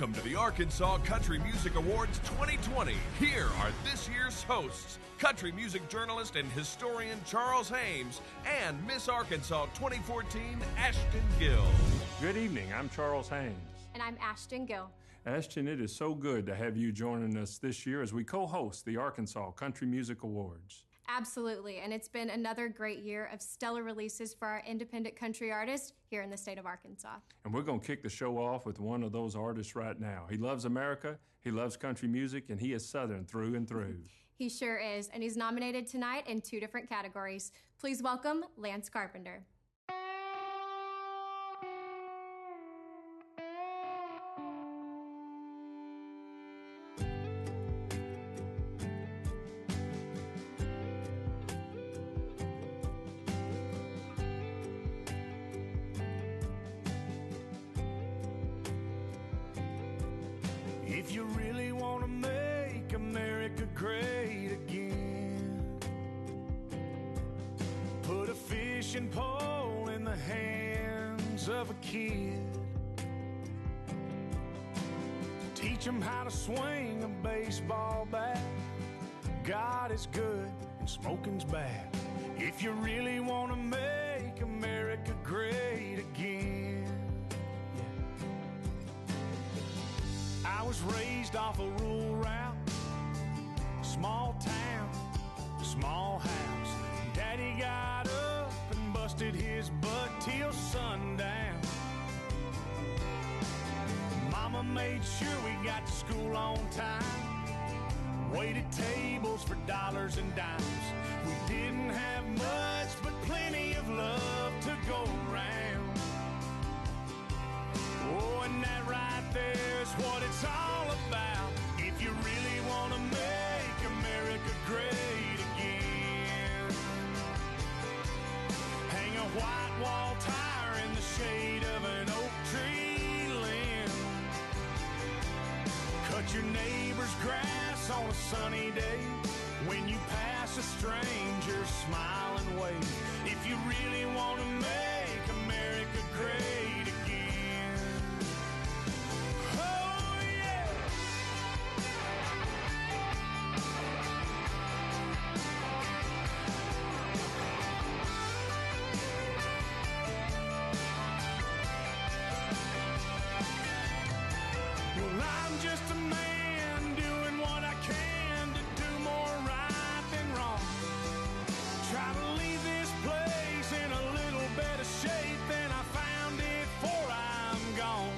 Welcome to the Arkansas Country Music Awards 2020. Here are this year's hosts, country music journalist and historian Charles Hames and Miss Arkansas 2014, Ashton Gill. Good evening, I'm Charles Hames. And I'm Ashton Gill. Ashton, it is so good to have you joining us this year as we co-host the Arkansas Country Music Awards. Absolutely, and it's been another great year of stellar releases for our independent country artists here in the state of Arkansas. And we're going to kick the show off with one of those artists right now. He loves America, he loves country music, and he is Southern through and through. He sure is, and he's nominated tonight in 2 different categories. Please welcome Lance Carpenter. If you really want to make America great again, put a fishing pole in the hands of a kid. Teach them how to swing a baseball bat. God is good and smoking's bad. If you really want to make America great again. I was raised off a rural route, small town, small house. Daddy got up and busted his butt till sundown. Mama made sure we got to school on time, waited tables for dollars and dimes. We didn't have much, but plenty of love to go around. Oh, and that right there is what it's all about. If you really want to make America great again, hang a white wall tire in the shade of an oak tree limb. Cut your neighbor's grass on a sunny day. When you pass a stranger, smile and wave. If you really want to make America great again. Oh yeah. Well, I'm just a man doing what I can to do more right than wrong. Try to leave this place in a little better shape than I found it before I'm gone.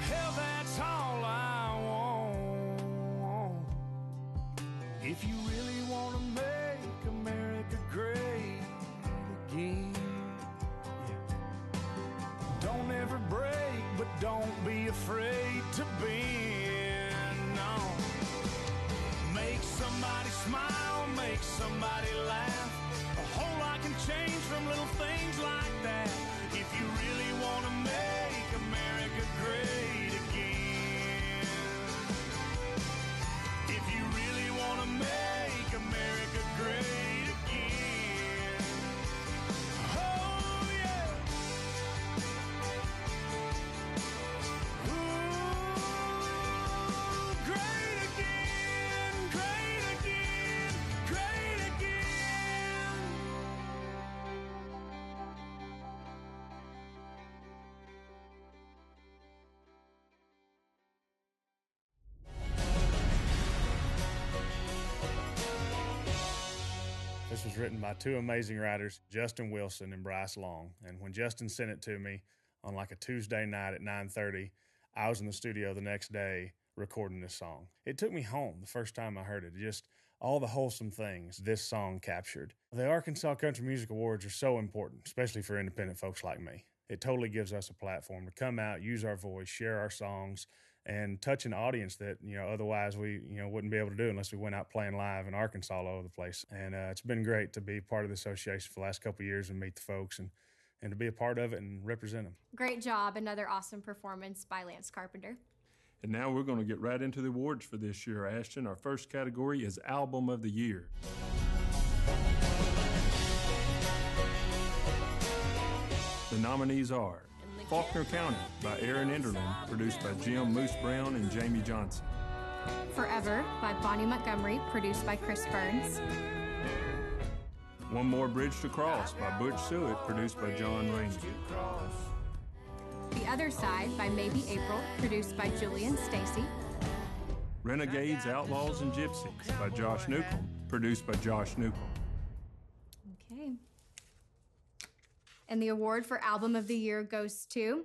Hell, that's all I want. If you really want to make America great again, don't ever break, but don't be afraid to bend. No. Make somebody smile, make somebody laugh. A whole lot can change from little things like that. If you really want to make America great again. If you really want to make America great again. Oh yeah. Ooh, great again, great again, great again. This was written by 2 amazing writers, Justin Wilson and Bryce Long. And when Justin sent it to me on like a Tuesday night at 9:30, I was in the studio the next day recording this song. It took me home the first time I heard it. Just all the wholesome things this song captured. The Arkansas Country Music Awards are so important, especially for independent folks like me. It totally gives us a platform to come out, use our voice, share our songs, and touch an audience that, otherwise we, wouldn't be able to do unless we went out playing live in Arkansas all over the place. And it's been great to be part of the association for the last couple of years and meet the folks and to be a part of it and represent them. Great job. Another awesome performance by Lance Carpenter. And now we're going to get right into the awards for this year, Ashton. Our first category is Album of the Year. The nominees are In the Faulkner County by Aaron Enderlin, produced by Jim Moose Brown and Jamie Johnson. Forever by Bonnie Montgomery, produced by Chris Burns. One More Bridge to Cross by Butch Sewitt, produced by John Rainey. The Other Side by Maybe April, produced by Julian Stacy. Renegades, Outlaws, and Gypsies by Josh Newcomb, produced by Josh Newcomb. Okay. And the award for Album of the Year goes to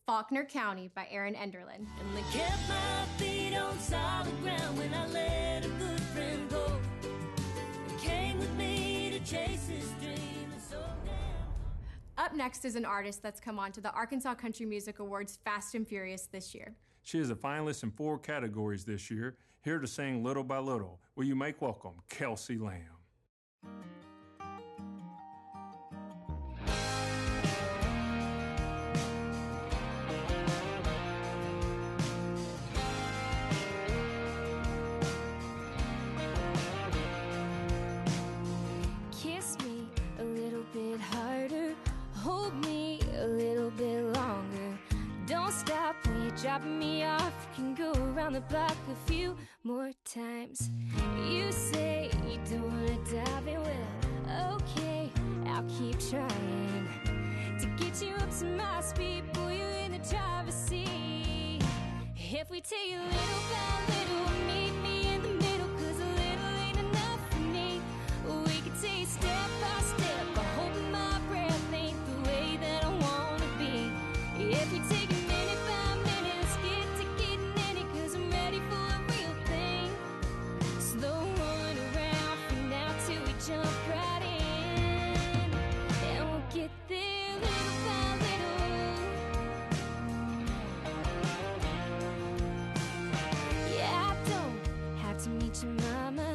Faulkner County by Aaron Enderlin. And they kept my feet on solid ground when I let a good friend go. And came with me to chase his dream and so down. Up next is an artist that's come on to the Arkansas Country Music Awards Fast and Furious this year. She is a finalist in 4 categories this year. Here to sing Little by Little, will you make welcome Kelsey Lamb. Kiss me a little bit harder, hold me a little bit longer. Don't stop when you're dropping me off. You can go around the block a few more times. You say you don't wanna dive in, well, okay, I'll keep trying to get you up to my speed. Boy, you're in the driver's seat. If we take it little by little, meet me in the middle, 'cause a little ain't enough for me. We can take it step by step, but holding my breath ain't the way that I wanna be. If you take it minute by minute, let's get to getting in it, 'cause I'm ready for a real thing. Slow one around from now till we jump right in, and we'll get there little by little. Yeah, I don't have to meet your mama,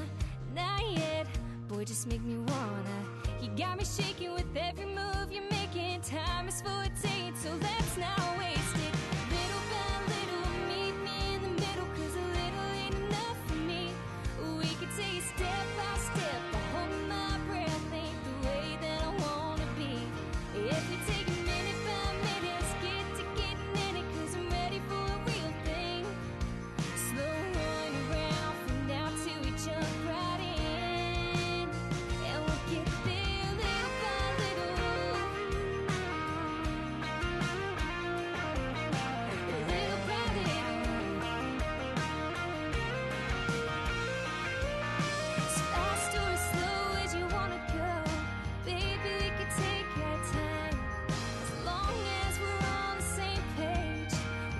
not yet. Boy, just make me wanna. You got me shaking with every move you're making. Time is for a date, so let's not waste it. Little by little, meet me in the middle, 'cause a little ain't enough for me. We can take it step by step, but holding my breath ain't the way that I wanna be. If we take it minute by minute, let's get to getting in it, 'cause I'm ready for a real thing. Slow one around from now till we jump right in, and we'll get there little by little. Little by little. As fast or as slow as you wanna go, baby, we can take our time. As long as we're on the same page,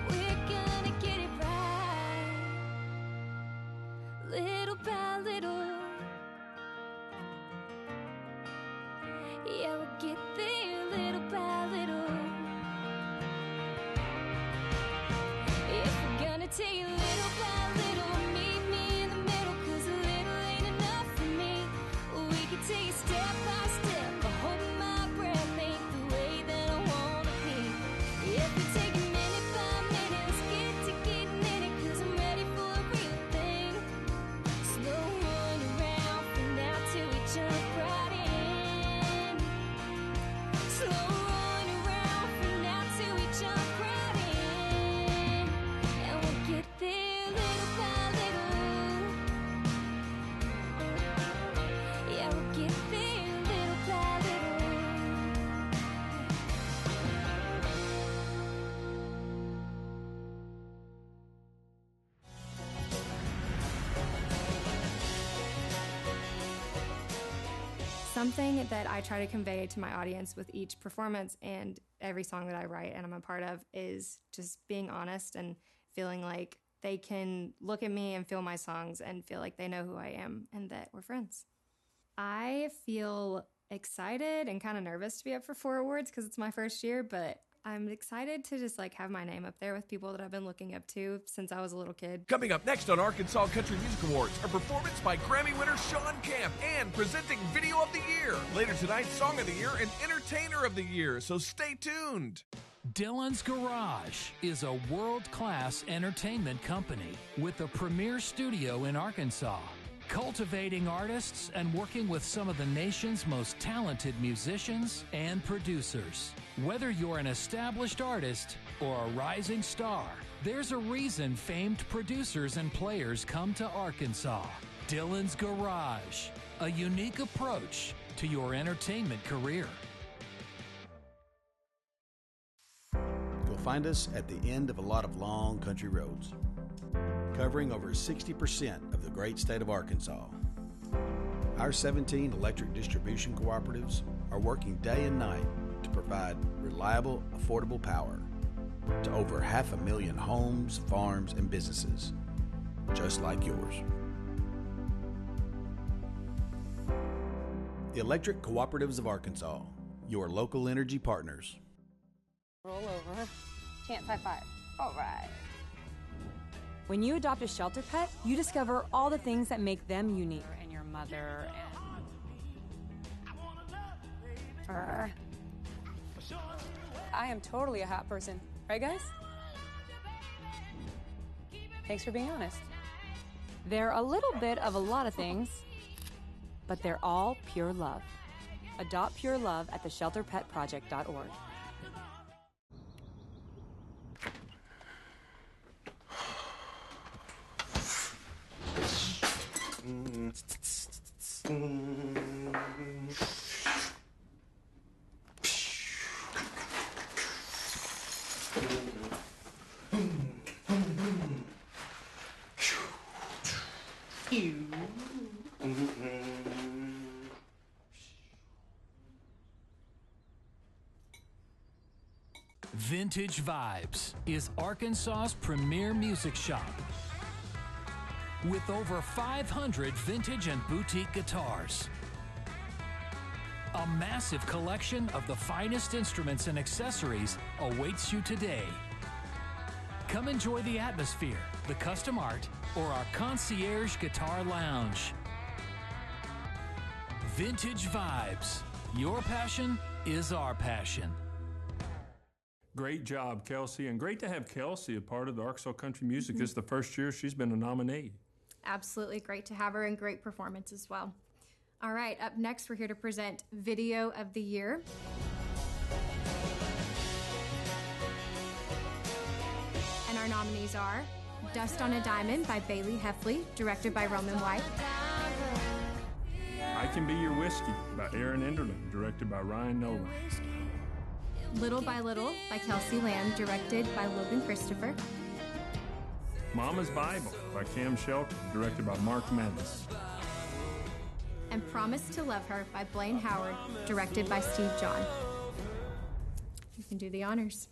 we're gonna get it right. Little by little. Yeah, we'll get there little by little. If we're gonna take it little by little, meet me in the middle, 'cause a little ain't enough for me. We can take it step by step, but holding my breath ain't the way that I wanna be. If we take it minute by minute, let's get to getting in it, 'cause I'm ready for a real thing. Slow one around from now till we jump right in. Slow one around from now till we jump right in, and we'll get there little by little. Yeah, we'll get there little by little. Something that I try to convey to my audience with each performance and every song that I write and I'm a part of is just being honest and feeling like they can look at me and feel my songs and feel like they know who I am and that we're friends. I feel excited and kind of nervous to be up for 4 awards because it's my first year, but I'm excited to just like have my name up there with people that I've been looking up to since I was a little kid. Coming up next on Arkansas Country Music Awards, a performance by Grammy winner Sean Camp and presenting Video of the Year. Later tonight, Song of the Year and Entertainer of the Year, so stay tuned. Dylan's Garage is a world-class entertainment company with a premier studio in Arkansas, cultivating artists and working with some of the nation's most talented musicians and producers. Whether you're an established artist or a rising star, there's a reason famed producers and players come to Arkansas. Dylan's Garage, a unique approach to your entertainment career. You'll find us at the end of a lot of long country roads, covering over 60% of the great state of Arkansas. Our 17 electric distribution cooperatives are working day and night to provide reliable, affordable power to over 500,000 homes, farms, and businesses, just like yours. The Electric Cooperatives of Arkansas, your local energy partners. Roll over. Chance high five. All right. When you adopt a shelter pet, you discover all the things that make them unique. And your mother and... I am totally a hat person. Right, guys? Thanks for being honest. They're a little bit of a lot of things, but they're all pure love. Adopt pure love at theshelterpetproject.org. Vintage Vibes is Arkansas's premier music shop. With over 500 vintage and boutique guitars, a massive collection of the finest instruments and accessories awaits you today. Come enjoy the atmosphere, the custom art, or our concierge guitar lounge. Vintage Vibes. Your passion is our passion. Great job, Kelsey, and great to have Kelsey a part of the Arkansas Country Music. This is the first year she's been a nominee. Absolutely great to have her and great performance as well. All right, up next, we're here to present Video of the Year. And our nominees are Dust on a Diamond by Bailey Heffley, directed by Roman White. I Can Be Your Whiskey by Aaron Enderlin, directed by Ryan Nolan. Little by Little by Kelsey Lamb, directed by Logan Christopher. Mama's Bible by Cam Shelton, directed by Mark Mathis. And Promise to Love Her by Blaine Howard, directed by Steve John. You can do the honors.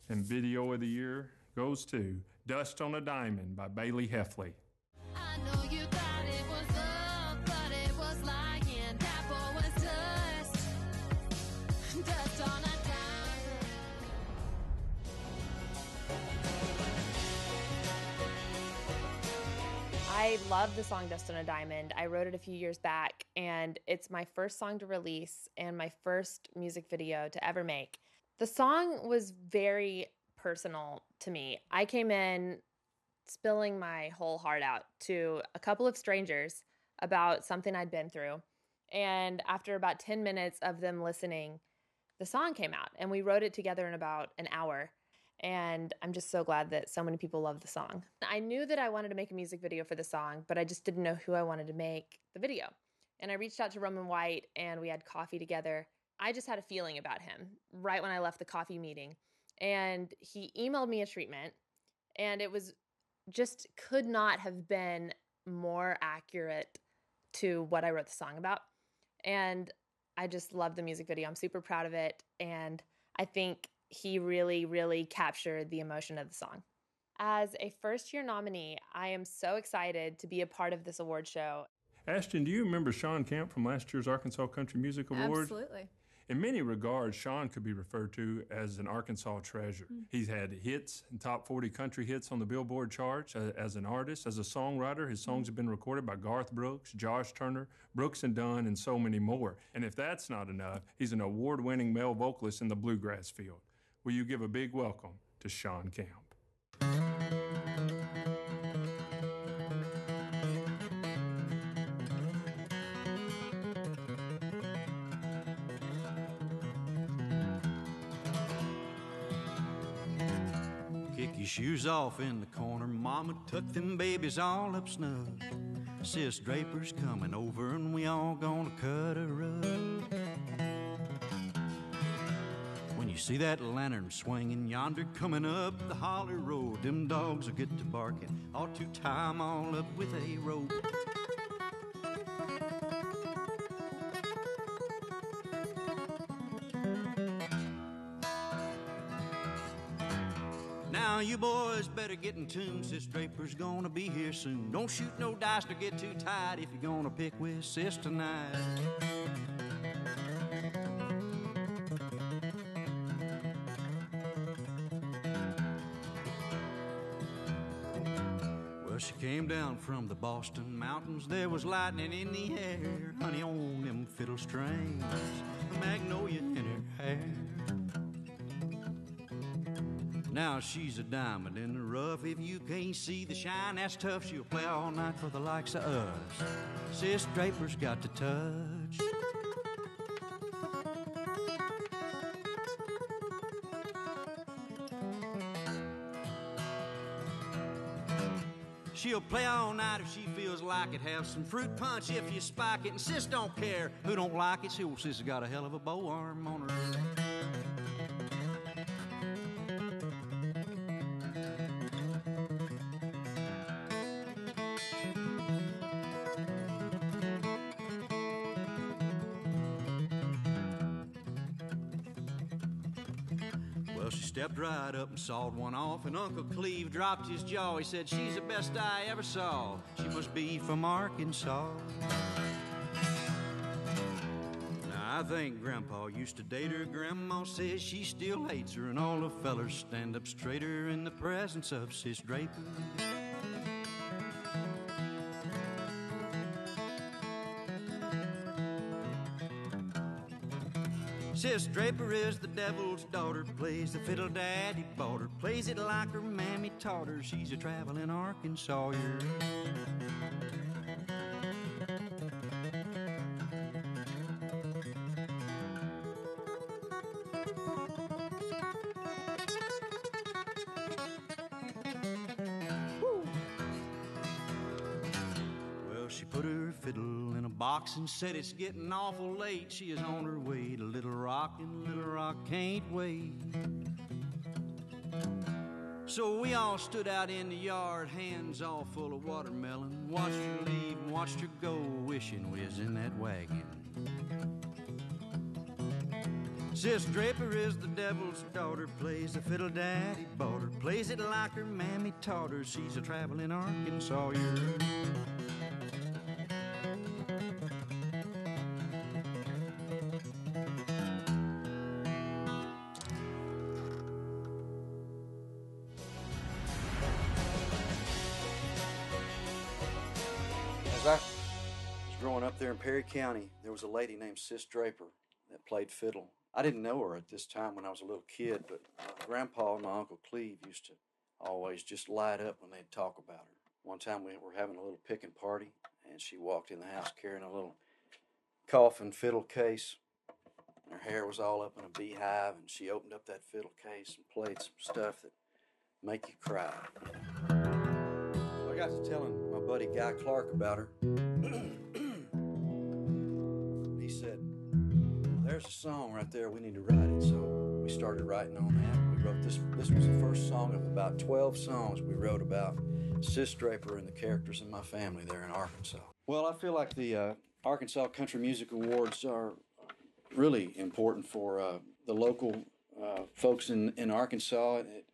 And Video of the Year goes to Dust on a Diamond by Bailey Heffley. I know you thought it was love, but it was lying. That boy was dust. Dust on a diamond. I love the song Dust on a Diamond. I wrote it a few years back, and it's my first song to release and my first music video to ever make. The song was very personal to me. I came in spilling my whole heart out to a couple of strangers about something I'd been through. And after about 10 minutes of them listening, the song came out, and we wrote it together in about an hour. And I'm just so glad that so many people love the song. I knew that I wanted to make a music video for the song, but I just didn't know who I wanted to make the video. And I reached out to Roman White, and we had coffee together. I just had a feeling about him right when I left the coffee meeting. And he emailed me a treatment, and it was just could not have been more accurate to what I wrote the song about. And I just love the music video. I'm super proud of it. And I think he really, really captured the emotion of the song. As a first-year nominee, I am so excited to be a part of this award show. Ashton, do you remember Sean Camp from last year's Arkansas Country Music Award? Absolutely. In many regards, Sean could be referred to as an Arkansas treasure. He's had hits and top 40 country hits on the Billboard charts as an artist. As a songwriter, his songs have been recorded by Garth Brooks, Josh Turner, Brooks and Dunn, and so many more. And if that's not enough, he's an award-winning male vocalist in the bluegrass field. Will you give a big welcome to Sean Camp? your shoes off in the corner. Mama tucked them babies all up snug. Sis Draper's coming over and we all gonna cut a rug. When you see that lantern swinging yonder coming up the holler road, them dogs will get to barking. Ought to tie 'em all up with a rope. Now you boys better get in tune. Sis Draper's gonna be here soon. Don't shoot no dice or get too tight if you're gonna pick with Sis tonight. Well, she came down from the Boston mountains. There was lightning in the air, honey on them fiddle strings, a magnolia in her hair. Now she's a diamond in the rough. If you can't see the shine, that's tough. She'll play all night for the likes of us. Sis Draper's got the touch. She'll play all night if she feels like it. Have some fruit punch if you spike it. And Sis don't care who don't like it. Sis has got a hell of a bow arm on her. She stepped right up and sawed one off, and Uncle Cleve dropped his jaw. He said, "She's the best I ever saw. She must be from Arkansas." Now, I think Grandpa used to date her. Grandma says she still hates her, and all the fellers stand up straighter in the presence of Sis Draper. Sis Draper is the devil's daughter, plays the fiddle daddy bought her, plays it like her mammy taught her. She's a traveling Arkansas. Well, she put her fiddle in a box and said, "It's getting awful late." She is on her way to Little Rock, and Little Rock can't wait. So we all stood out in the yard, hands all full of watermelon, watched her leave and watched her go, wishing we was in that wagon. Sis Draper is the devil's daughter, plays the fiddle daddy bought her, plays it like her mammy taught her. She's a traveling Arkansas. As I was growing up there in Perry County, there was a lady named Sis Draper that played fiddle. I didn't know her at this time when I was a little kid, but my grandpa and my Uncle Cleve used to always just light up when they'd talk about her. One time we were having a little picking party, and she walked in the house carrying a little coffin fiddle case. Her hair was all up in a beehive, and she opened up that fiddle case and played some stuff that make you cry. So I got to telling my buddy Guy Clark about her. He said, "There's a song right there, we need to write it." So we started writing on that. We wrote this. This was the first song of about 12 songs we wrote about Sis Draper and the characters in my family there in Arkansas. Well, I feel like the Arkansas Country Music Awards are really important for the local folks in Arkansas. It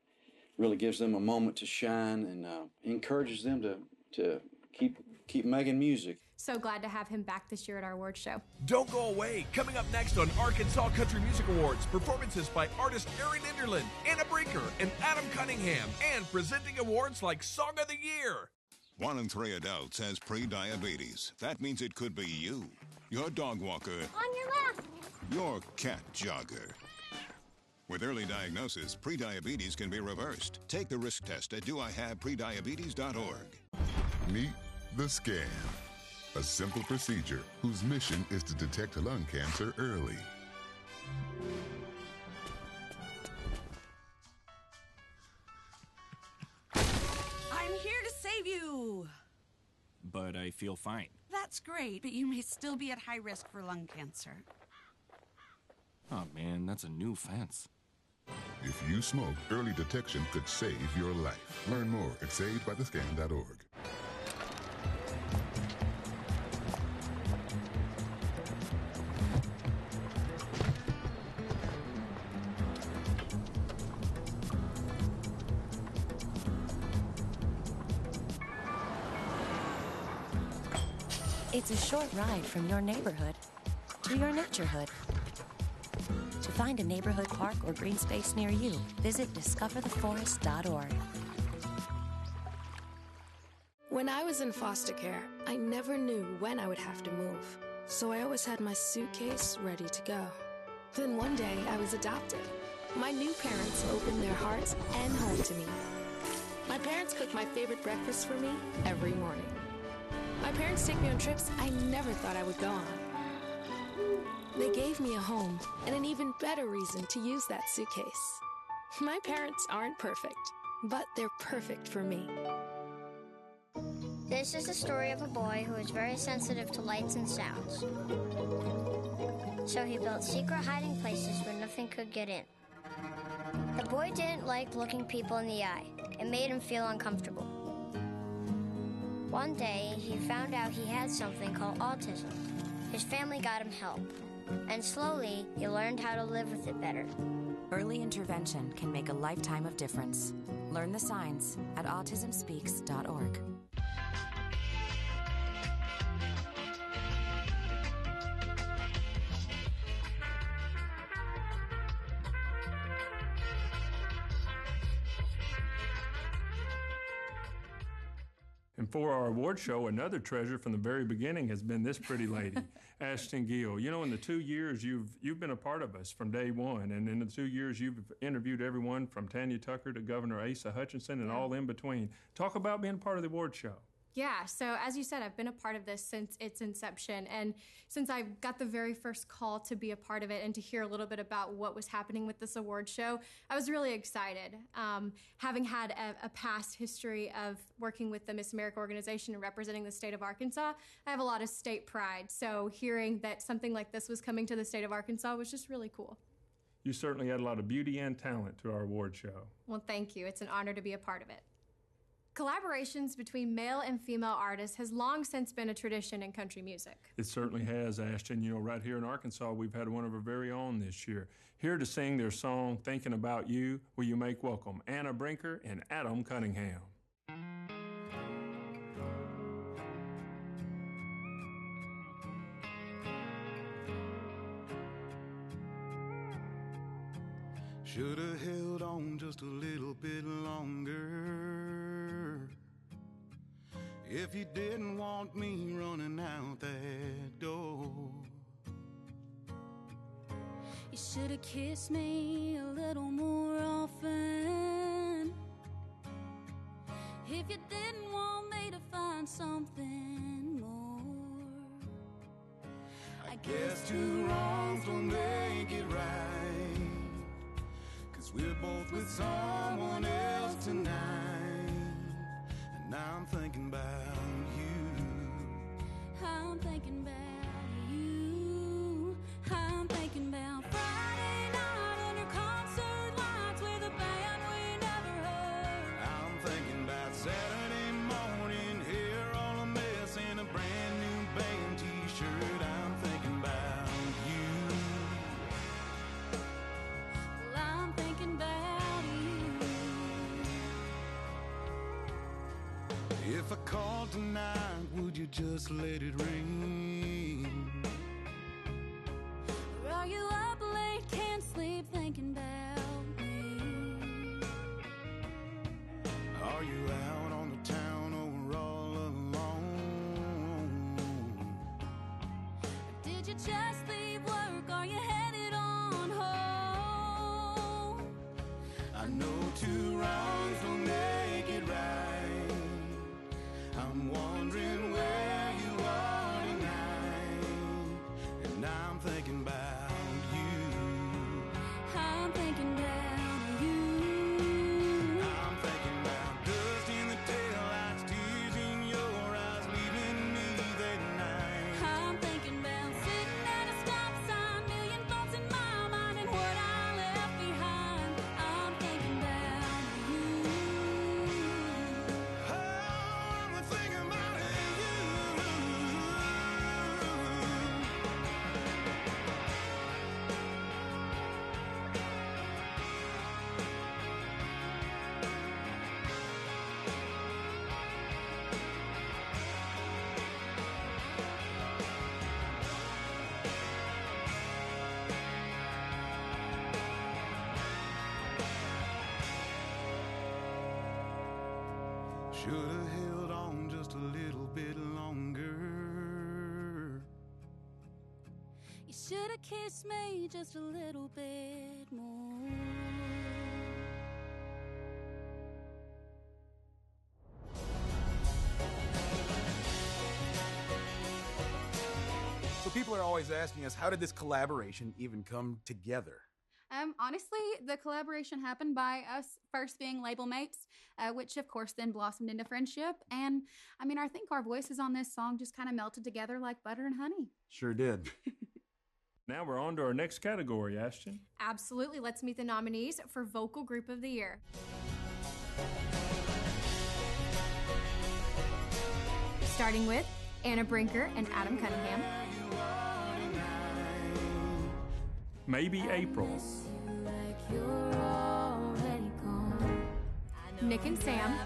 really gives them a moment to shine and encourages them to keep making music. So glad to have him back this year at our award show. Don't go away. Coming up next on Arkansas Country Music Awards, performances by artist Erin Enderlin, Anna Brinker, and Adam Cunningham, and presenting awards like Song of the Year. 1 in 3 adults has pre-diabetes. That means it could be you, your dog walker, On your left. your cat jogger. With early diagnosis, prediabetes can be reversed. Take the risk test at doihaveprediabetes.org. Meet the Scan, a simple procedure whose mission is to detect lung cancer early. save you. But I feel fine. That's great, but you may still be at high risk for lung cancer. Oh man, that's a new fence. If you smoke, early detection could save your life. Learn more at savedbythescan.org. It's a short ride from your neighborhood to your naturehood. To find a neighborhood park or green space near you, visit discovertheforest.org. When I was in foster care, I never knew when I would have to move, so I always had my suitcase ready to go. Then one day, I was adopted. My new parents opened their hearts and home to me. My parents cook my favorite breakfast for me every morning. My parents take me on trips I never thought I would go on. They gave me a home and an even better reason to use that suitcase. My parents aren't perfect, but they're perfect for me. This is the story of a boy who is very sensitive to lights and sounds. So he built secret hiding places where nothing could get in. The boy didn't like looking people in the eye. It made him feel uncomfortable. One day, he found out he had something called autism. His family got him help, and slowly, he learned how to live with it better. Early intervention can make a lifetime of difference. Learn the signs at autismspeaks.org. And for our award show, another treasure from the very beginning has been this pretty lady, Ashton Gill. You know, in the 2 years you've been a part of us from day one, and in the 2 years you've interviewed everyone from Tanya Tucker to Governor Asa Hutchinson and all in between. Talk about being part of the award show. Yeah, so as you said, I've been a part of this since its inception, and since I got the very first call to be a part of it and to hear a little bit about what was happening with this award show, I was really excited. Having had a past history of working with the Miss America organization and representing the state of Arkansas, I have a lot of state pride, so hearing that something like this was coming to the state of Arkansas was just really cool. You certainly add a lot of beauty and talent to our award show. Well, thank you. It's an honor to be a part of it. Collaborations between male and female artists has long since been a tradition in country music. It certainly has, Ashton. You know, right here in Arkansas, we've had one of our very own this year. Here to sing their song, Thinking About You, will you make welcome Anna Brinker and Adam Cunningham. Should have held on just a little bit longer. If you didn't want me running out that door. You should have kissed me a little more often. If you didn't want me to find something more. I guess two wrongs will make it right. 'Cause we're both with someone else tonight. And now I'm thinking about you. I'm thinking about you. I'm thinking about Friday night under concert lights with a band we never heard. I'm thinking about Saturday morning, hair all a mess and a brand new band t-shirt. I'm thinking about you. Well, I'm thinking about you. If I called tonight, would you just let it ring? Or are you up late, can't sleep, thinking about me? Are you out on the town or all alone? Did you just leave work? Are you headed on home? I know two wrongs don't make it right. I'm wondering where you are tonight. And I'm thinking about you. I'm thinking about you. I'm thinking about dust in the taillights, Should've held on just a little bit longer. You should've kissed me just a little bit more. So people are always asking us, how did this collaboration even come together? Honestly, the collaboration happened by us first being label mates, which of course then blossomed into friendship. And I mean, I think our voices on this song just kind of melted together like butter and honey. Sure did. Now we're on to our next category, Ashton. Absolutely. Let's meet the nominees for Vocal Group of the Year. Starting with Anna Brinker and Adam Cunningham. Maybe April. Nick and Sam.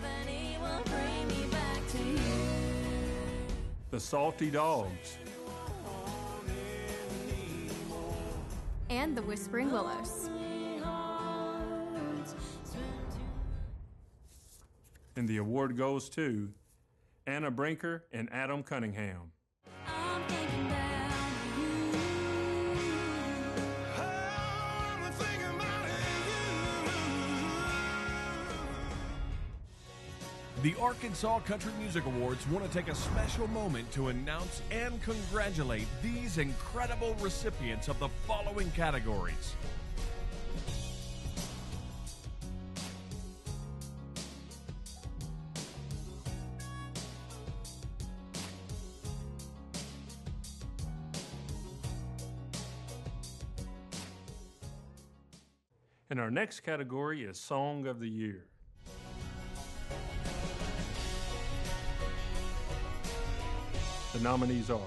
The Salty Dogs. And the Whispering Willows. And the award goes to Anna Brinker and Adam Cunningham. The Arkansas Country Music Awards want to take a special moment to announce and congratulate these incredible recipients of the following categories. And our next category is Song of the Year. The nominees are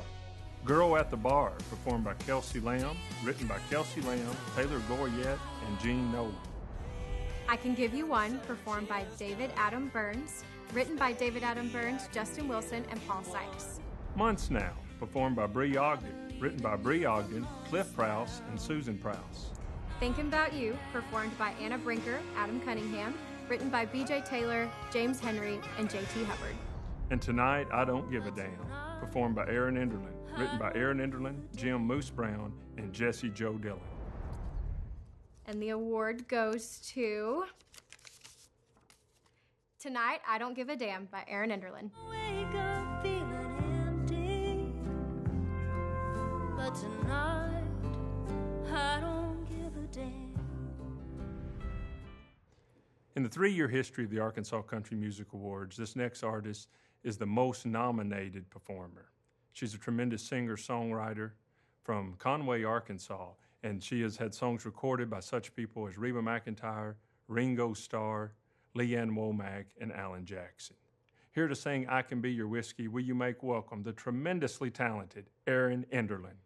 Girl at the Bar, performed by Kelsey Lamb, written by Kelsey Lamb, Taylor Goryette, and Gene Nolan. I Can Give You One, performed by David Adam Burns, written by David Adam Burns, Justin Wilson, and Paul Sykes. Months Now, performed by Bree Ogden, written by Bree Ogden, Cliff Prowse, and Susan Prowse. Thinking About You, performed by Anna Brinker, Adam Cunningham, written by B.J. Taylor, James Henry, and J.T. Hubbard. And Tonight, I Don't Give a Damn, performed by Aaron Enderlin, written by Aaron Enderlin, Jim Moose Brown, and Jesse Joe Dillon. And the award goes to Tonight, I Don't Give a Damn by Aaron Enderlin. Wake up feeling empty, but tonight I don't give a damn. In the 3-year history of the Arkansas Country Music Awards, this next artist is the most nominated performer. She's a tremendous singer-songwriter from Conway, Arkansas, and she has had songs recorded by such people as Reba McEntire, Ringo Starr, Leanne Womack, and Alan Jackson. Here to sing I Can Be Your Whiskey, will you make welcome the tremendously talented Aaron Enderlin.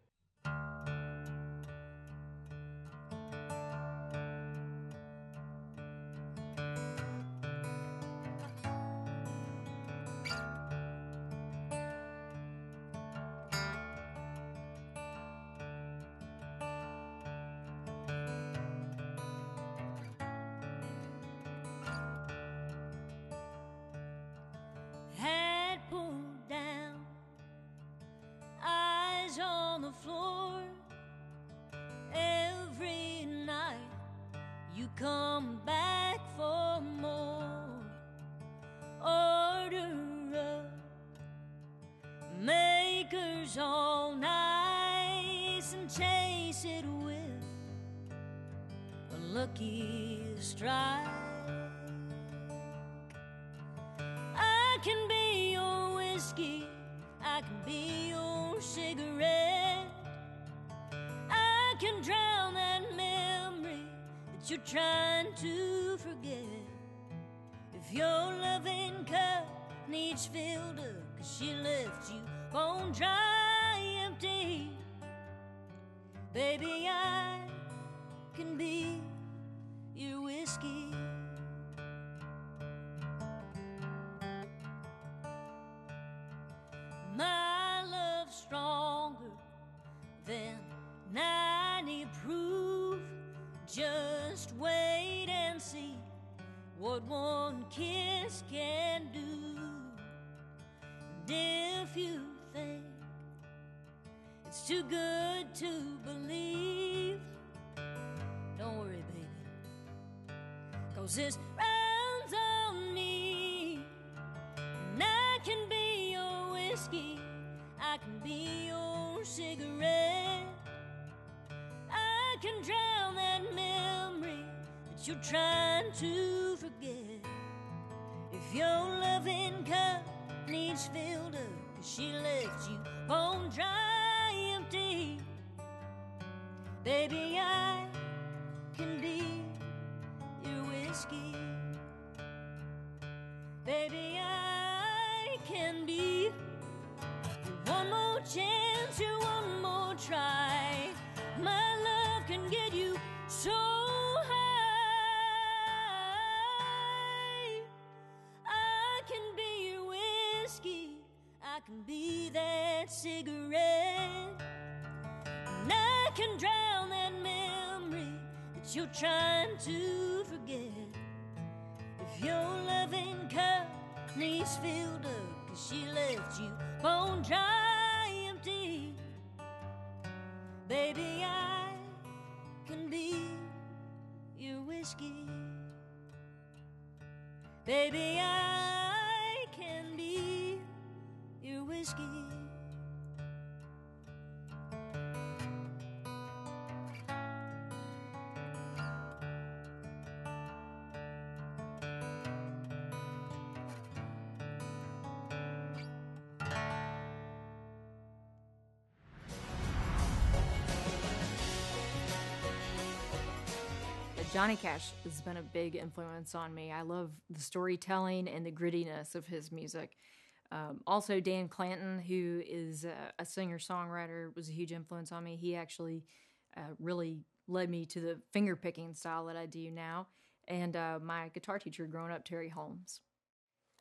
Head pulled down, eyes on the floor. Every night you come back for more. Order up, makers all nice, and chase it with a lucky strike. I can be your whiskey, I can be your cigarette. I can drown that memory that you're trying to forget. If your loving cup needs filled up, 'cause she left you bone dry empty, baby, I can be your whiskey. My love's stronger than 90 proof. Just wait and see what one kiss can do. too good to believe. Don't worry, baby, 'cause this round's on me. And I can be your whiskey, I can be your cigarette. I can drown that memory that you're trying to forget. If your loving cup needs filled up 'cause she left you bone dry empty, baby, I can be your whiskey. Baby, I can be your one more chance, your one more try. My love can get you so high. I can be your whiskey, I can be that cigarette. And I can drown that memory that you're trying to forget. If your loving cup needs filled up 'cause she left you bone dry empty, baby, I can be your whiskey. Baby, I can be your whiskey. Johnny Cash has been a big influence on me. I love the storytelling and the grittiness of his music. Also, Dan Clanton, who is a singer-songwriter, was a huge influence on me. He actually really led me to the finger-picking style that I do now. And my guitar teacher growing up, Terry Holmes.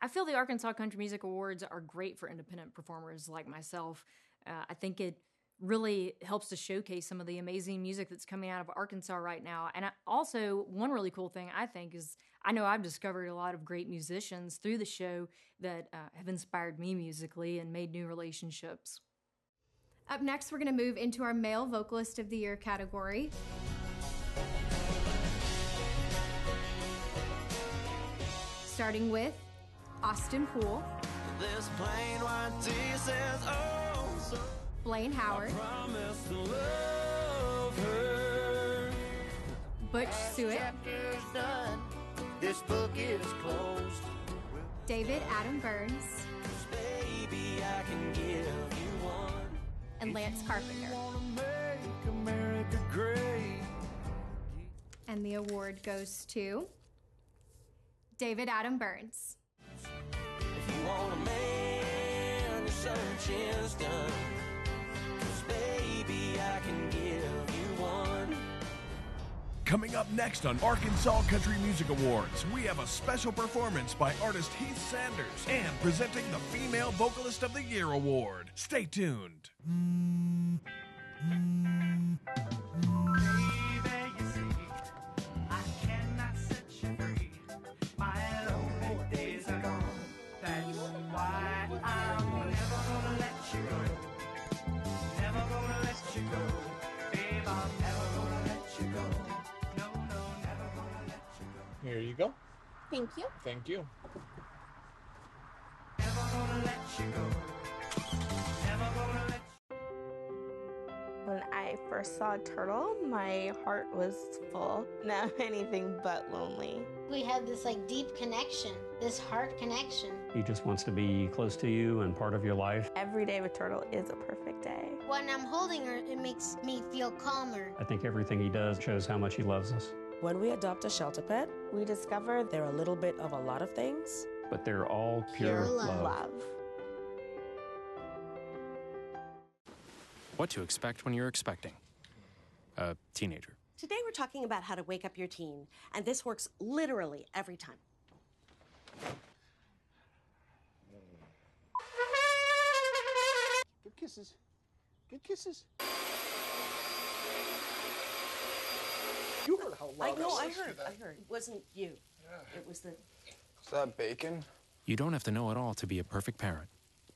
I feel the Arkansas Country Music Awards are great for independent performers like myself. I think it really helps to showcase some of the amazing music that's coming out of Arkansas right now. And also, one really cool thing I think is, I know I've discovered a lot of great musicians through the show that have inspired me musically and made new relationships. Up next, we're going to move into our Male Vocalist of the Year category. Starting with Austin Poole, This plain white tee says, oh, so Blaine Howard, promise to love her. Butch Suet, Chapter's done. This book is closed. David Adam Burns, Baby, I can give you one. and Lance Carpenter. Wanna make America great. And the award goes to David Adam Burns. If you want a man, your search is done. 'Cause baby, I can give you one. Coming up next on Arkansas Country Music Awards, we have a special performance by artist Heath Sanders and presenting the Female Vocalist of the Year Award. Stay tuned. Here you go. Thank you. Thank you. When I first saw Turtle, my heart was full. Now anything but lonely. We have this like deep connection, this heart connection. He just wants to be close to you and part of your life. Every day with Turtle is a perfect day. When I'm holding her, it makes me feel calmer. I think everything he does shows how much he loves us. When we adopt a shelter pet, we discover they're a little bit of a lot of things. But they're all pure love. What to expect when you're expecting a teenager. Today we're talking about how to wake up your teen, and this works literally every time. Good kisses. Good kisses. You heard how loud I heard. It wasn't you. Yeah. It was the... Is that bacon? You don't have to know it all to be a perfect parent.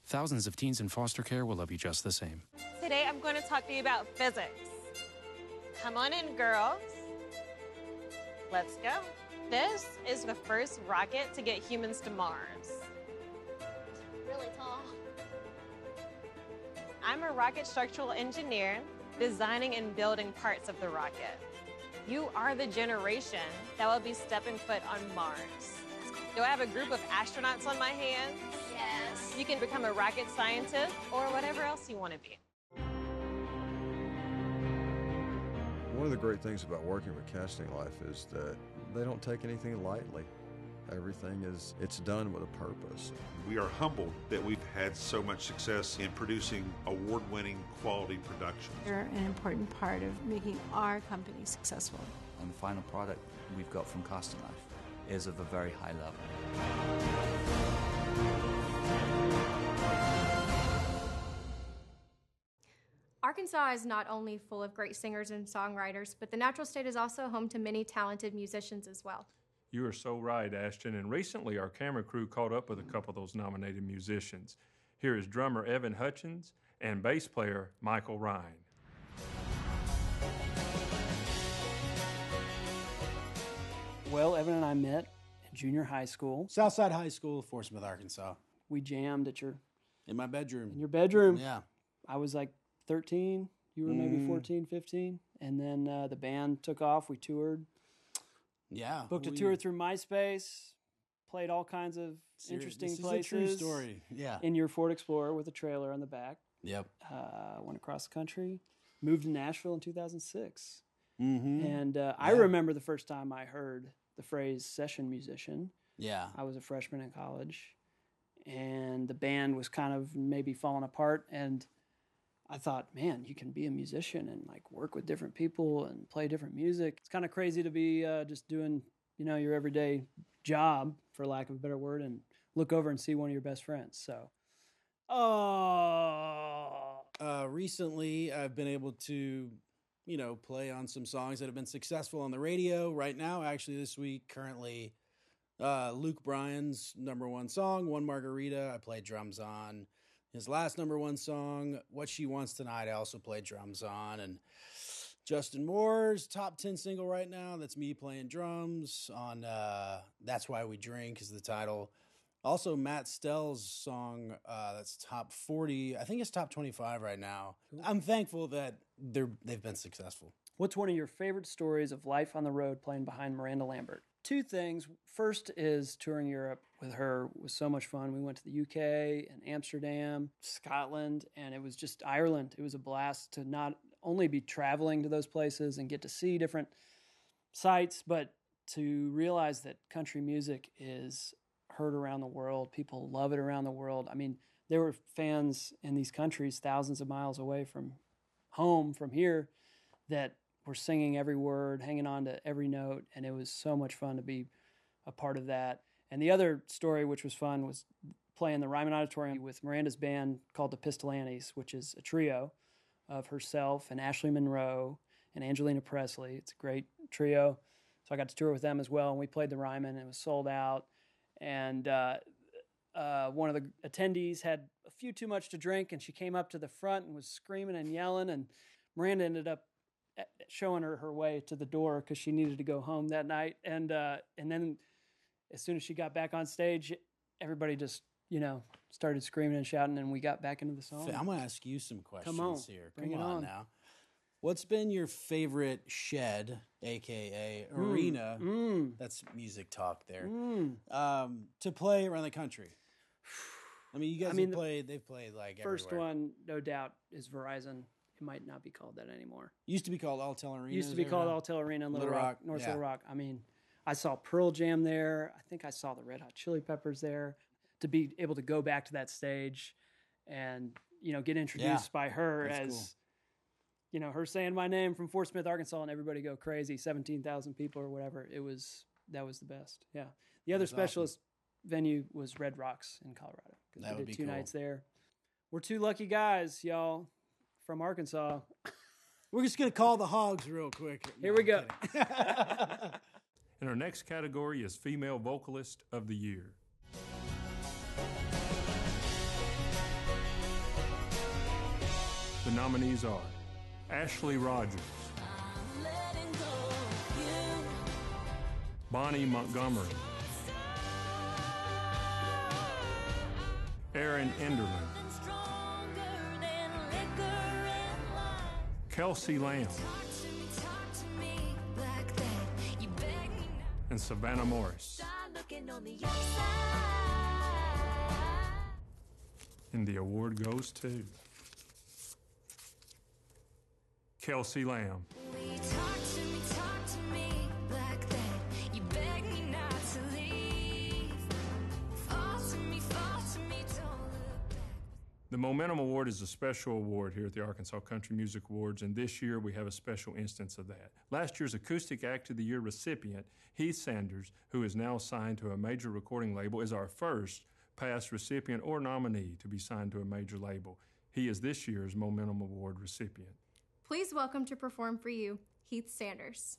thousands of teens in foster care will love you just the same. Today I'm going to talk to you about physics. Come on in, girls. Let's go. This is the first rocket to get humans to Mars. Really tall. I'm a rocket structural engineer, designing and building parts of the rocket. You are the generation that will be stepping foot on Mars. Do I have a group of astronauts on my hands? Yes. You can become a rocket scientist or whatever else you want to be. One of the great things about working with Casting Life is that they don't take anything lightly. Everything it's done with a purpose. We are humbled that we've had so much success in producing award-winning quality productions. They're an important part of making our company successful. And the final product we've got from Casting Life is of a very high level. Arkansas is not only full of great singers and songwriters, but the natural state is also home to many talented musicians as well. You are so right, Ashton, and recently our camera crew caught up with a couple of those nominated musicians. Here is drummer Evan Hutchins and bass player Michael Ryan. Well, Evan and I met in junior high school. Southside High School, Fort Smith, Arkansas. We jammed at in my bedroom. In your bedroom? Yeah. I was like 13. You were maybe 14, 15. And then the band took off. We toured. Yeah. Booked a tour through MySpace. Played all kinds of interesting places. This is a true story. Yeah. In your Ford Explorer with a trailer on the back. Yep. Went across the country. Moved to Nashville in 2006. Mm-hmm. And I remember the first time I heard the phrase session musician. Yeah. I was a freshman in college. And the band was kind of maybe falling apart. And I thought, man, you can be a musician and like work with different people and play different music. It's kind of crazy to be just doing, your everyday job, for lack of a better word, and look over and see one of your best friends. So, recently I've been able to, play on some songs that have been successful on the radio. Right now, actually this week, currently, Luke Bryan's #1 song, One Margarita, I played drums on. His last #1 song, What She Wants Tonight, I also played drums on. And Justin Moore's top 10 single right now, that's me playing drums on That's Why We Drink is the title. Also, Matt Stell's song that's top 40. I think it's top 25 right now. I'm thankful that they've been successful. What's one of your favorite stories of life on the road playing behind Miranda Lambert? Two things. First is touring Europe with her was so much fun. We went to the UK and Amsterdam, Scotland, and it was just Ireland. It was a blast to not only be traveling to those places and get to see different sites, but to realize that country music is heard around the world. People love it around the world. I mean, there were fans in these countries thousands of miles away from home, from here, that were singing every word, hanging on to every note, and it was so much fun to be a part of that. And the other story, which was fun, was playing the Ryman Auditorium with Miranda's band called the Pistolantes, which is a trio of herself and Ashley Monroe and Angelina Presley. It's a great trio. So I got to tour with them as well, and we played the Ryman, and it was sold out. And one of the attendees had a few too much to drink, and she came up to the front and was screaming and yelling, and Miranda ended up showing her way to the door because she needed to go home that night. And then as soon as she got back on stage, everybody just, started screaming and shouting, and we got back into the song. I'm going to ask you some questions here. Bring it on now. What's been your favorite shed, a.k.a. arena, that's music talk there, to play around the country? I mean, you guys they've played like everywhere. First one, no doubt, is Verizon. It might not be called that anymore. Used to be called Alltel Arena. Used to be called Alltel Arena in Little Rock, North Little Rock. I mean, I saw Pearl Jam there. I think I saw the Red Hot Chili Peppers there. To be able to go back to that stage and, get introduced by her as, cool. Her saying my name from Fort Smith, Arkansas, and everybody go crazy, 17,000 people or whatever. That was the best. Yeah. The other specialist venue was Red Rocks in Colorado. That would be two cool. nights there. We're two lucky guys, y'all, from Arkansas. We're just going to call the Hogs real quick. Here we go. And our next category is Female Vocalist of the Year. nominees are Ashley Rogers, Bonnie Montgomery, Aaron Enderlin, Kelsey Lamb, and Savannah Morris. And the award goes to Kelsey Lamb. The Momentum Award is a special award here at the Arkansas Country Music Awards, and this year we have a special instance of that. Last year's Acoustic Act of the Year recipient, Heath Sanders, who is now signed to a major recording label, is our first past recipient or nominee to be signed to a major label. He is this year's Momentum Award recipient. Please welcome to perform for you, Heath Sanders.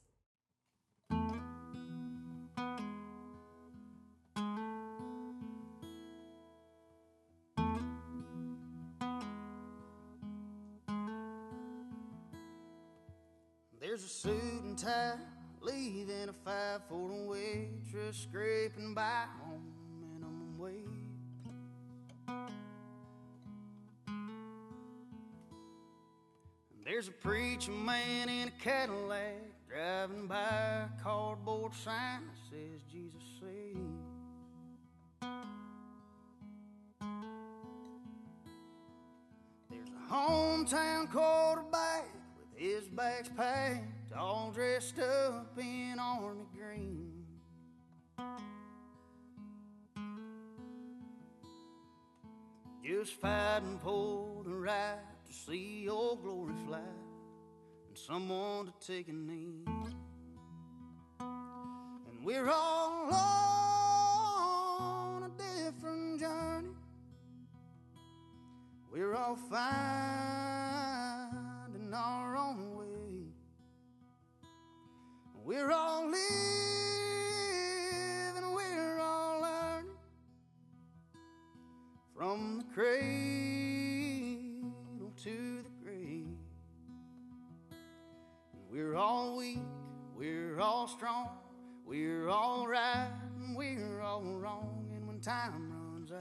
There's a suit and tie, leaving a 5-4 waitress scraping by on minimum wage. There's a preacher man in a Cadillac driving by a cardboard sign that says Jesus saved. There's a hometown quarterback with his back's packed, all dressed up in army green. Just fighting for the right to see your glory fly and someone to take a knee. And we're all on a different journey. We're all finding our own way. We're all living, we're all learning from the cradle to the grave. And we're all weak, we're all strong, we're all right and we're all wrong. And when time runs out,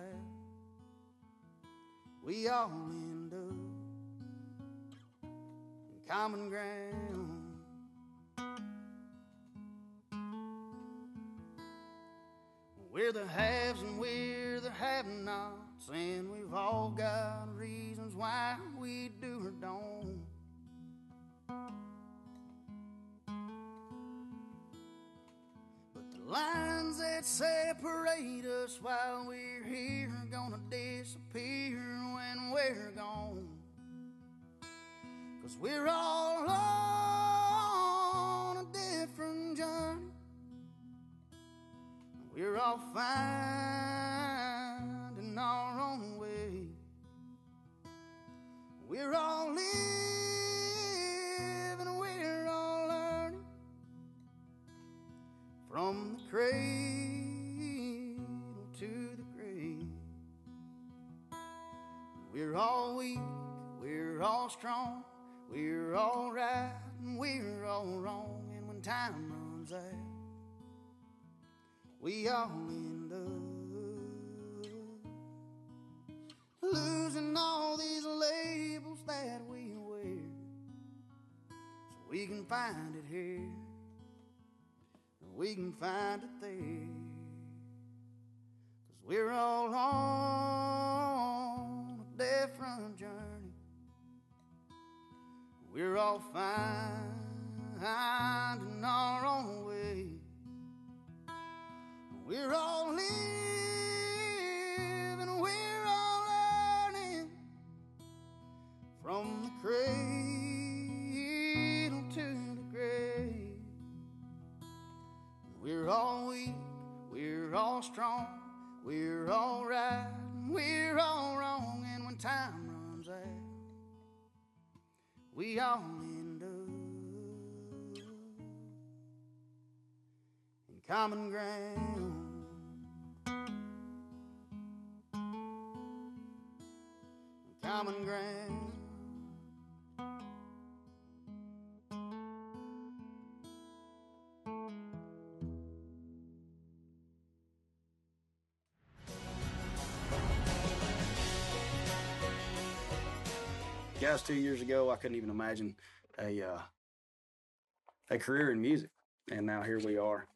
we all end up in common ground. We're the haves and we're the have-nots, and we've all got reasons why we do or don't. But the lines that separate us while we're here are gonna disappear when we're gone. 'Cause we're all on a different journey. We're all finding our own way. We're all living, we're all learning from the cradle to the grave. We're all weak, we're all strong, we're all right and we're all wrong. And when time runs out, we all end up losing all these labels that we wear, so we can find it here, we can find it there. 'Cause we're all on a different journey. We're all finding our own way. We're all living, we're all learning from the cradle to the grave. We're all weak, we're all strong, we're all right, we're all wrong. And when time runs out, we all end up in common ground. Common ground. Guys, 2 years ago, I couldn't even imagine a career in music. And now here we are,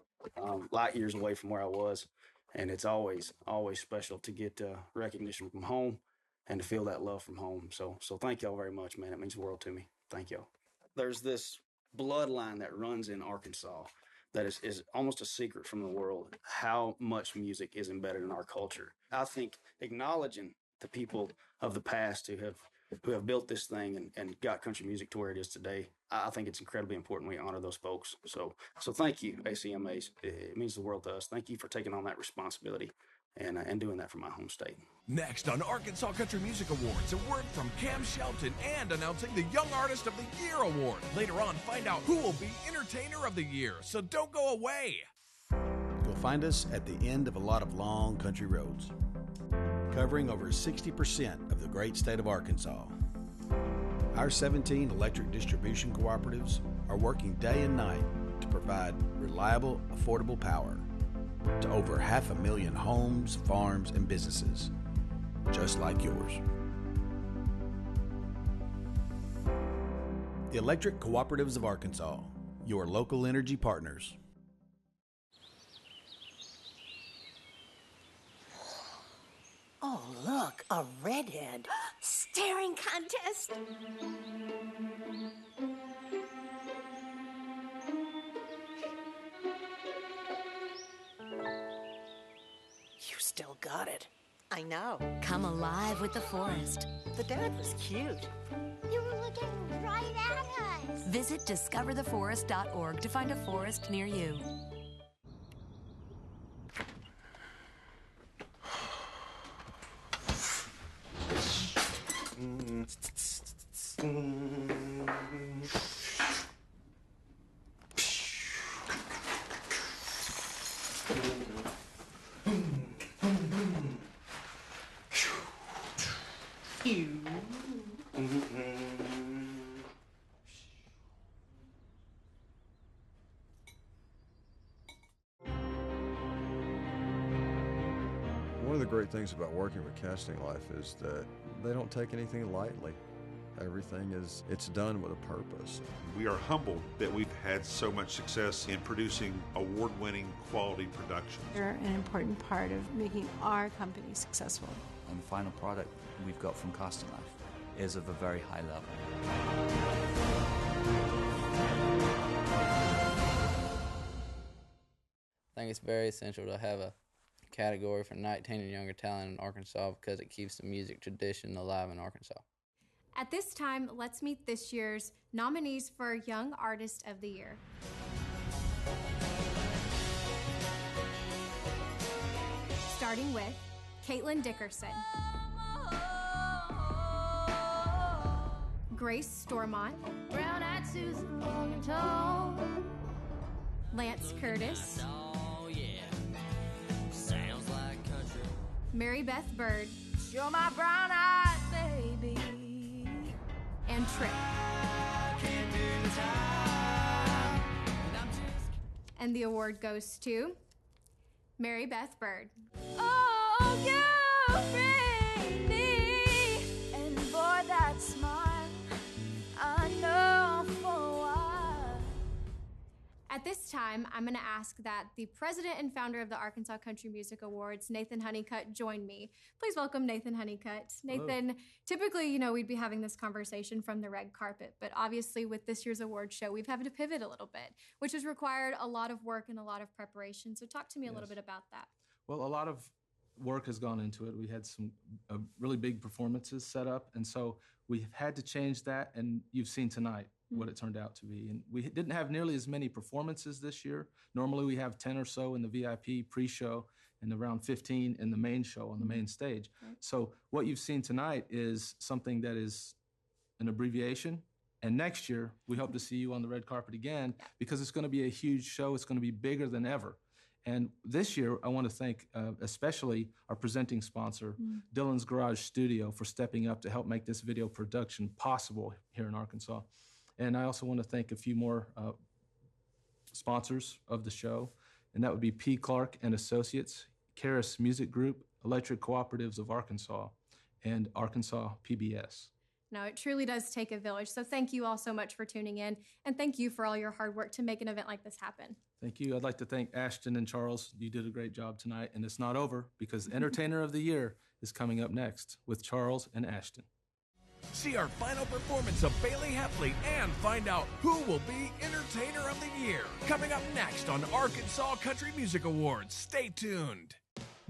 light years away from where I was. And it's always special to get recognition from home and to feel that love from home. So thank y'all very much, man. It means the world to me. Thank y'all. There's this bloodline that runs in Arkansas that is almost a secret from the world, how much music is embedded in our culture. I think acknowledging the people of the past who have built this thing and got country music to where it is today, I think it's incredibly important we honor those folks. So thank you, ACMAs. It means the world to us. Thank you for taking on that responsibility and doing that for my home state. Next on Arkansas Country Music Awards, a word from Cam Shelton and announcing the Young Artist of the Year award. Later on, find out who will be Entertainer of the Year, so don't go away. You'll find us at the end of a lot of long country roads, covering over 60% of the great state of Arkansas. Our 17 electric distribution cooperatives are working day and night to provide reliable, affordable power to over 500,000 homes, farms, and businesses, just like yours. The Electric Cooperatives of Arkansas, your local energy partners. Oh, look, a redhead. Staring contest. You still got it. I know. Come alive with the forest. The dad was cute. You were looking right at us. Visit discovertheforest.org to find a forest near you. One of the great things about working with Casting Life is that they don't take anything lightly. Everything it's done with a purpose. We are humbled that we've had so much success in producing award-winning quality productions. They're an important part of making our company successful. And the final product we've got from Casting Life is of a very high level. I think it's very essential to have a category for 19 and younger talent in Arkansas because it keeps the music tradition alive in Arkansas. At this time, let's meet this year's nominees for Young Artist of the Year. Starting with Caitlin Dickerson, Grace Stormont, Brown-eyed Susan, long and tall. Lance Curtis, Oh yeah, sounds like country. Mary Beth Bird, You're my brown-eyed baby. and Tripp. Can't do the time. And I'm just And the award goes to Mary Beth Bird. oh, you bring me, and boy, that smile, I know for a while. At this time, I'm going to ask that the president and founder of the Arkansas Country Music Awards, Nathan Honeycutt, join me. Please welcome Nathan Honeycutt. Nathan, typically, we'd be having this conversation from the red carpet, but obviously with this year's award show, we've had to pivot a little bit, which has required a lot of work and a lot of preparation. So talk to me a little bit about that. Well, a lot of work has gone into it. We had some really big performances set up, and so we've had to change that, and you've seen tonight what it turned out to be. And we didn't have nearly as many performances this year. Normally we have 10 or so in the VIP pre-show and around 15 in the main show on the main stage. Right. So what you've seen tonight is something that is an abbreviation. And next year, we hope to see you on the red carpet again because it's going to be a huge show. It's going to be bigger than ever. And this year, I want to thank especially our presenting sponsor, Dylan's Garage Studio, for stepping up to help make this video production possible here in Arkansas. And I also want to thank a few more sponsors of the show, and that would be P. Clark and Associates, Karis Music Group, Electric Cooperatives of Arkansas, and Arkansas PBS. No, it truly does take a village. So thank you all so much for tuning in, and thank you for all your hard work to make an event like this happen. Thank you. I'd like to thank Ashton and Charles. You did a great job tonight, and it's not over because Entertainer of the Year is coming up next with Charles and Ashton. See our final performance of Bailey Heffley and find out who will be Entertainer of the Year. Coming up next on Arkansas Country Music Awards. Stay tuned.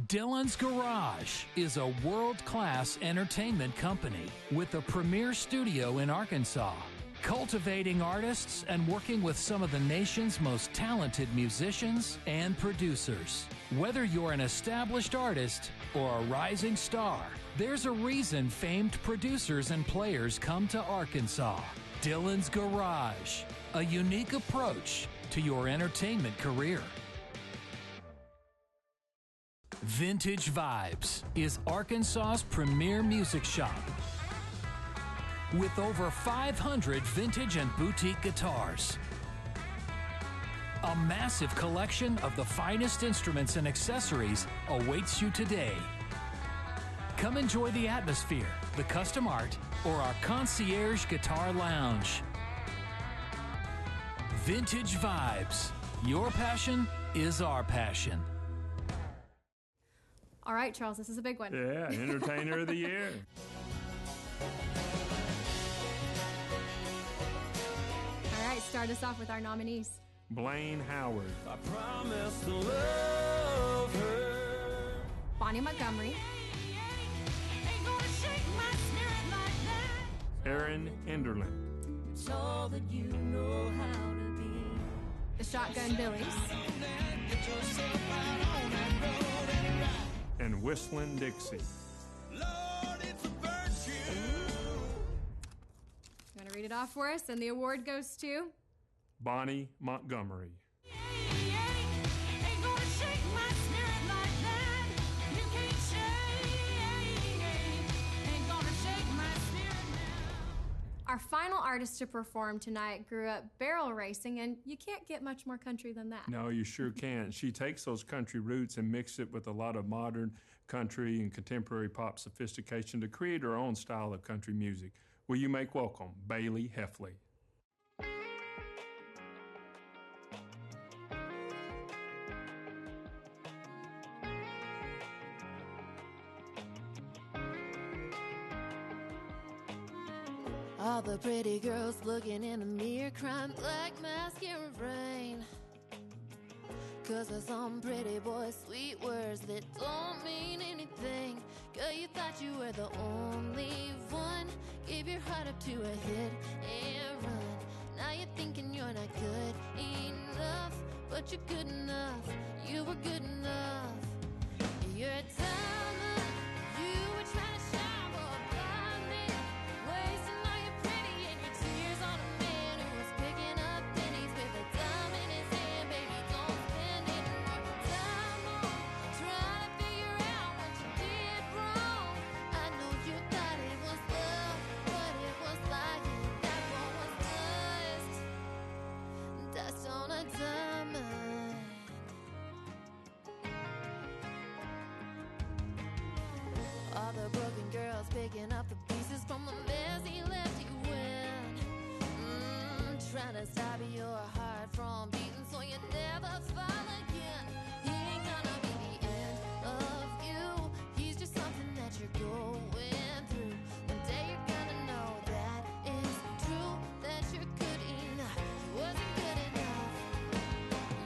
Dylan's Garage is a world-class entertainment company with a premier studio in Arkansas, cultivating artists and working with some of the nation's most talented musicians and producers. Whether you're an established artist or a rising star, there's a reason famed producers and players come to Arkansas. Dylan's Garage, a unique approach to your entertainment career. Vintage Vibes is Arkansas's premier music shop. With over 500 vintage and boutique guitars, a massive collection of the finest instruments and accessories awaits you today. Come enjoy the atmosphere, the custom art, or our concierge guitar lounge. Vintage Vibes. Your passion is our passion. All right, Charles, this is a big one. Yeah, Entertainer of the Year. All right, start us off with our nominees. Blaine Howard. I promise to love her. Bonnie Montgomery. Aaron Enderlin. It's all that you know how to be. The Shotgun Billies. And Whistling Dixie. Lord, it's a virtue. You want to read it off for us? And the award goes to Bonnie Montgomery. Our final artist to perform tonight grew up barrel racing, and you can't get much more country than that. No, you sure can't. She takes those country roots and mixes it with a lot of modern country and contemporary pop sophistication to create her own style of country music. Will you make welcome Bailey Heffley? All the pretty girls looking in the mirror crying black mascara rain. 'Cause there's some pretty boys, sweet words that don't mean anything. Girl, you thought you were the only one. Give your heart up to a hit and run. Now you're thinking you're not good enough, but you're good enough. You were good enough. You're a diamond. You were trying to shine for a blind man, wasting all your pretty and your tears on a man who was picking up pennies with a dime in his hand. Baby, don't spend any more time on trying to figure out what you did wrong. I know you thought it was love, but it was lying. That one was dust on a diamond. All the broken girls picking up the pieces from the mess he left you in. Trying to stop your heart from beating so you never fall again. He ain't gonna be the end of you. He's just something that you're going through. One day you're gonna know that it's true, that you're good enough. You wasn't good enough.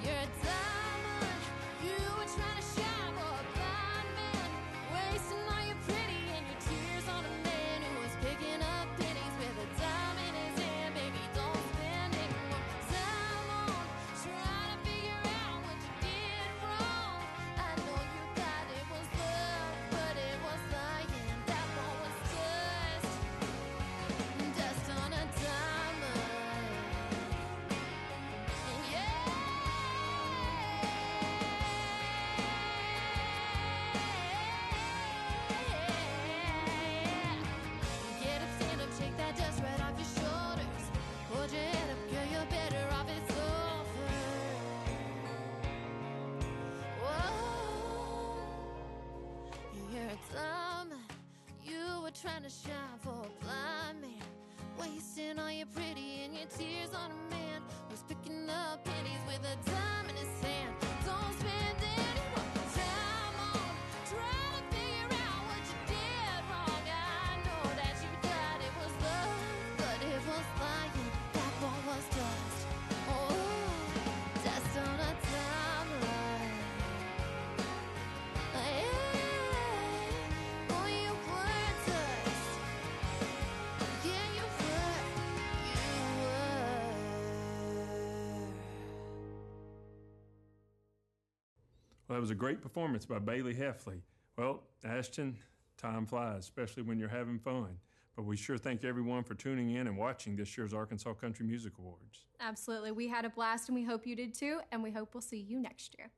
You're a diamond. You were trying to shine for a blind man, wasting all your pretty and your tears on a man who was picking up pennies with a dime in his hand. Baby, don't spend any more time on trying to figure out what you did wrong. I know you thought it was love, but it was lying. That one was dust on a diamond. Yeah. Get up, stand up, shake that dust right off your shoulders. Hold your head up, girl, you're better off, it's over. Whoa, you're a diamond. You were trying to shine for a blind man, wasting all your pretty and your tears on a man who's picking up pennies with a dime in his hand. Don't spend any more time on trying to figure out what you did wrong. I know that you thought it was love, but it was lying. That ball was dust. Oh, dust on a timeline. Oh, you were dust. Yeah, you were. Well, that was a great performance by Bailey Heffley. Well, Ashton, time flies, especially when you're having fun. But we sure thank everyone for tuning in and watching this year's Arkansas Country Music Awards. Absolutely. We had a blast, and we hope you did too, and we hope we'll see you next year.